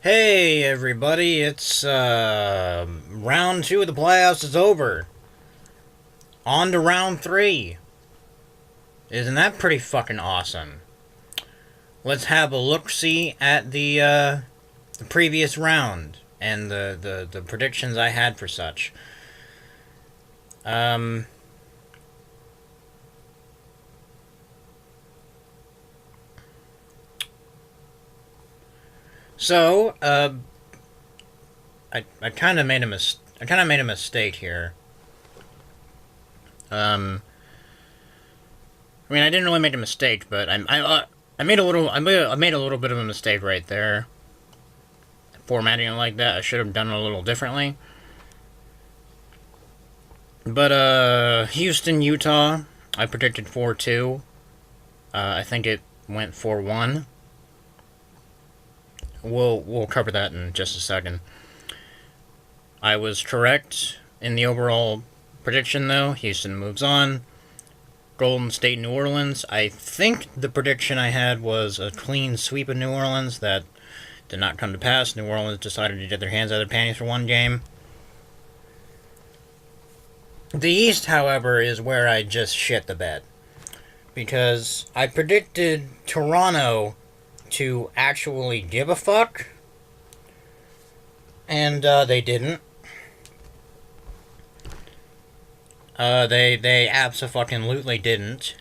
Hey everybody, it's round 2 of the playoffs is over. On to round 3. Isn't that pretty fucking awesome? Let's have a look-see at the previous round and the predictions I had for such. Um, so, I kind of made a mistake here. I mean, I didn't really make a mistake, but I made a little bit of a mistake right there. Formatting it like that, I should have done it a little differently. But Houston, Utah, I predicted 4-2. I think it went 4-1. We'll cover that in just a second. I was correct in the overall prediction, though. Houston moves on. Golden State, New Orleans. I think the prediction I had was a clean sweep of New Orleans. That did not come to pass. New Orleans decided to get their hands out of their panties for one game. The East, however, is where I just shit the bed. Because I predicted Toronto to actually give a fuck. And they didn't. They abso-fucking-lutely didn't.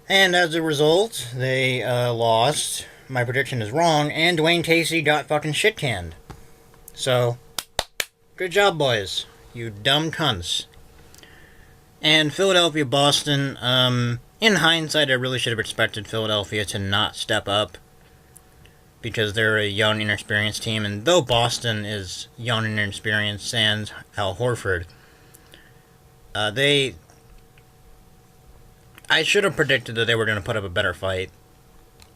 And as a result, they lost. My prediction is wrong, and Dwayne Casey got fucking shit-canned. So, good job, boys. You dumb cunts. And Philadelphia, Boston, in hindsight, I really should have expected Philadelphia to not step up. Because they're a young, inexperienced team, and though Boston is young and inexperienced, sans Al Horford, I should have predicted that they were going to put up a better fight,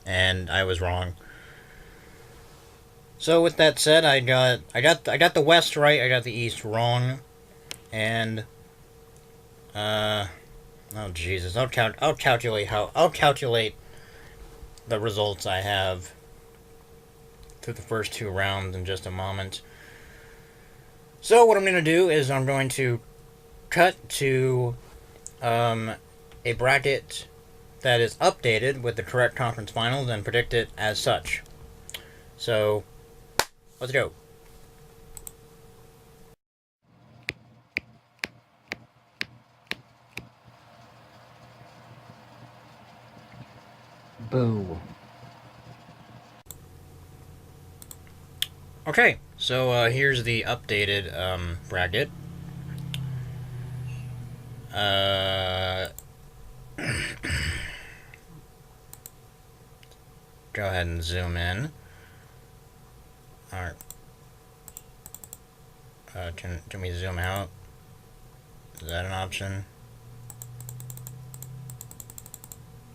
and I was wrong. So with that said, I got the West right, I got the East wrong, and oh Jesus, I'll calculate the results I have through the first 2 rounds in just a moment. So what I'm going to do is I'm going to cut to a bracket that is updated with the correct conference finals and predict it as such. So, let's go. Boo. Okay, so here's the updated bracket. Go ahead and zoom in. Alright. Can we zoom out? Is that an option?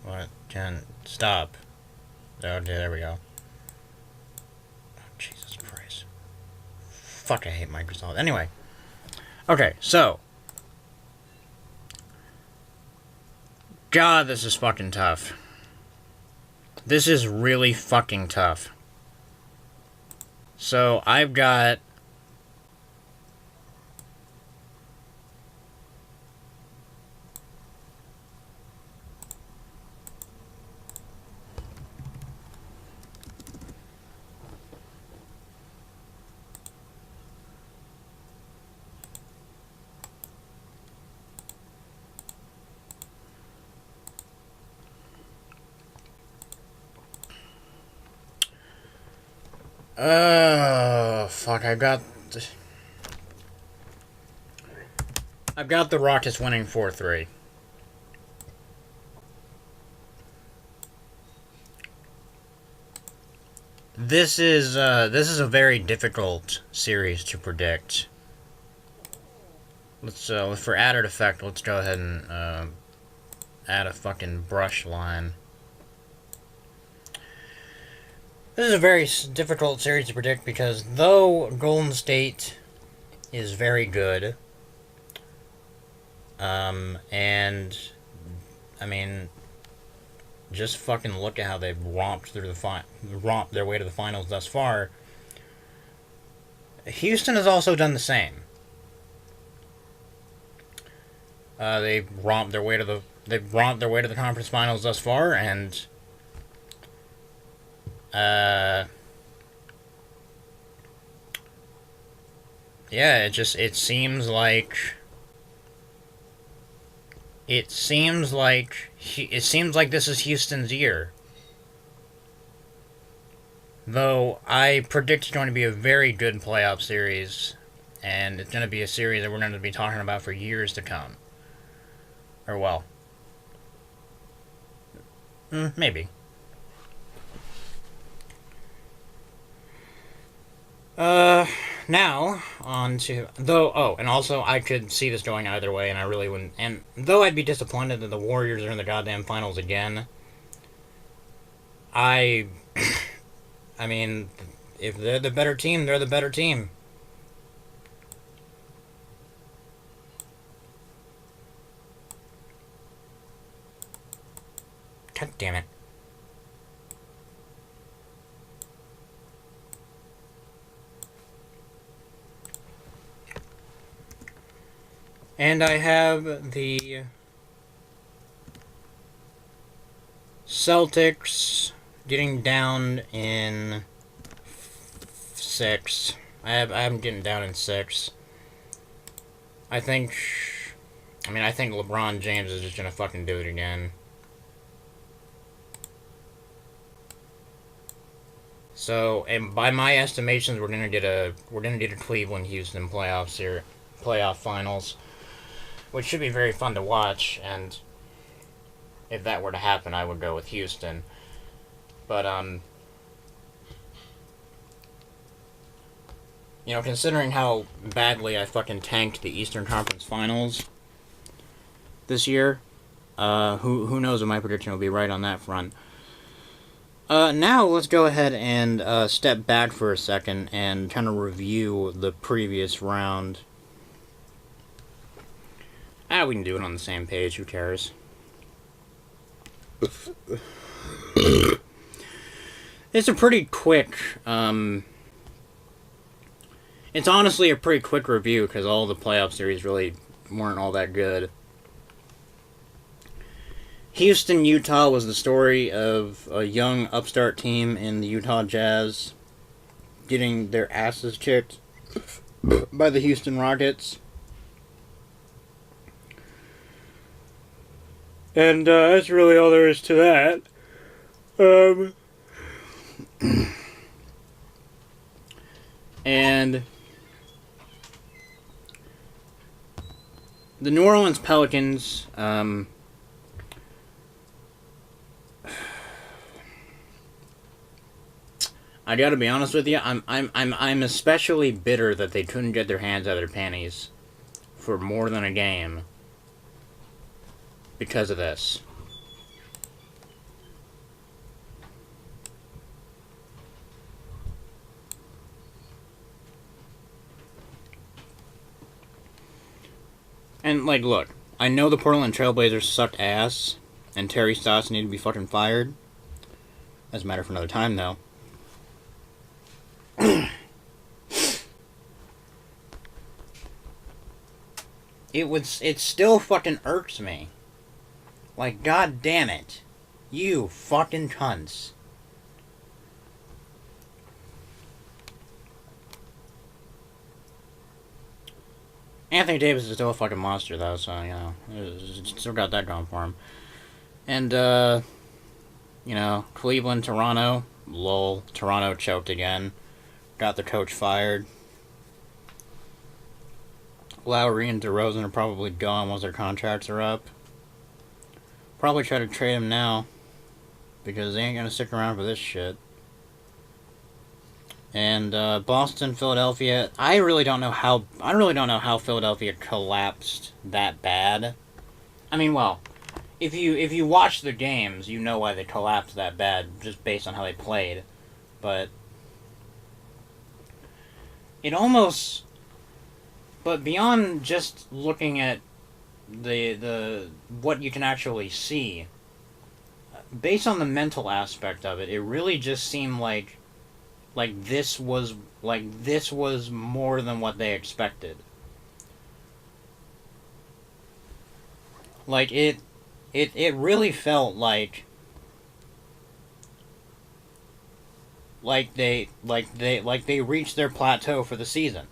What? Stop. Okay, there we go. Oh, Jesus Christ. Fuck, I hate Microsoft. Anyway. Okay, so. God, this is fucking tough. This is really fucking tough. So, I've got... fuck, I've got the Rockets winning 4-3. This is a very difficult series to predict. Let's for added effect, let's go ahead and add a fucking brush line. This is a very difficult series to predict because though Golden State is very good, and I mean just fucking look at how they've romped their way to the finals thus far. Houston has also done the same. They've romped their way to the conference finals thus far, and yeah, it seems like this is Houston's year. Though I predict it's going to be a very good playoff series, and it's going to be a series that we're going to be talking about for years to come. Or, well, maybe. Now, on to... and also, I could see this going either way, and I really wouldn't... And though I'd be disappointed that the Warriors are in the goddamn finals again, I mean, if they're the better team, they're the better team. God damn it. And I have the Celtics getting down in 6. I have them getting down in 6. I think LeBron James is just gonna fucking do it again. So, and by my estimations, we're gonna get a Cleveland-Houston playoff finals, which should be very fun to watch. And if that were to happen, I would go with Houston. But considering how badly I fucking tanked the Eastern Conference Finals this year, who knows if my prediction will be right on that front. Now let's go ahead and step back for a second and kind of review the previous round. We can do it on the same page, who cares? It's a pretty quick, it's honestly a pretty quick review because all the playoff series really weren't all that good. Houston, Utah was the story of a young upstart team in the Utah Jazz getting their asses kicked by the Houston Rockets. And that's really all there is to that. And the New Orleans Pelicans, I gotta be honest with you, I'm especially bitter that they couldn't get their hands out of their panties for more than a game because of this. And, look, I know the Portland Trailblazers sucked ass, and Terry Stotts needed to be fucking fired. That's a matter for another time, though. It still fucking irks me. God damn it. You fucking cunts. Anthony Davis is still a fucking monster, though, so, still got that going for him. And, Cleveland, Toronto, lol, Toronto choked again. Got the coach fired. Lowry and DeRozan are probably gone once their contracts are up. Probably try to trade him now, because they ain't gonna stick around for this shit. And Boston, Philadelphia. I really don't know how Philadelphia collapsed that bad. I mean, well, if you watch the games, you know why they collapsed that bad, just based on how they played. But but beyond just looking at the what you can actually see, based on the mental aspect of it, it really just seemed like this was more than what they expected. Like it really felt like they reached their plateau for the season.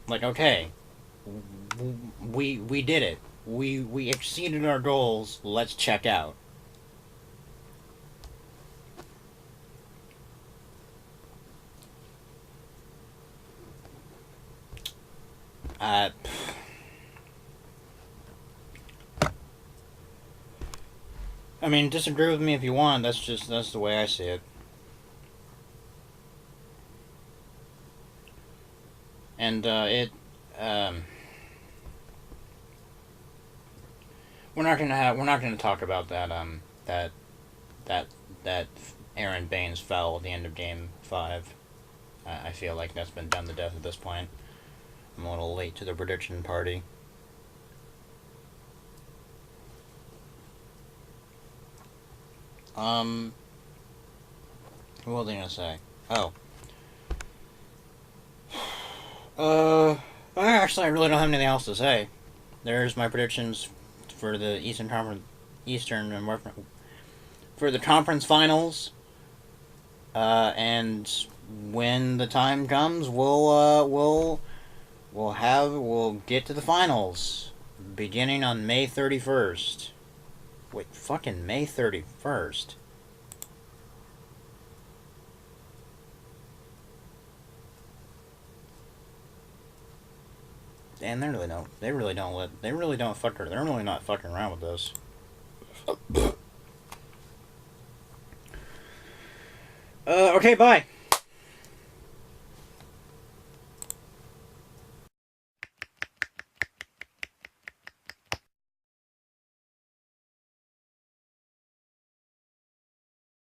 Like, okay, we did it. We exceeded our goals. Let's check out. Uh, I mean, disagree with me if you want. That's the way I see it. And we're not gonna talk about that that that Aaron Baines fell at the end of Game 5. I feel like that's been done to death at this point. I'm a little late to the prediction party. What was I gonna say? Oh. Actually, I really don't have anything else to say. There's my predictions for the Eastern and for the conference finals. And when the time comes, we'll get to the finals, beginning on May 31st. Wait, fucking May 31st. And they're really not fucking around with this. Okay, bye.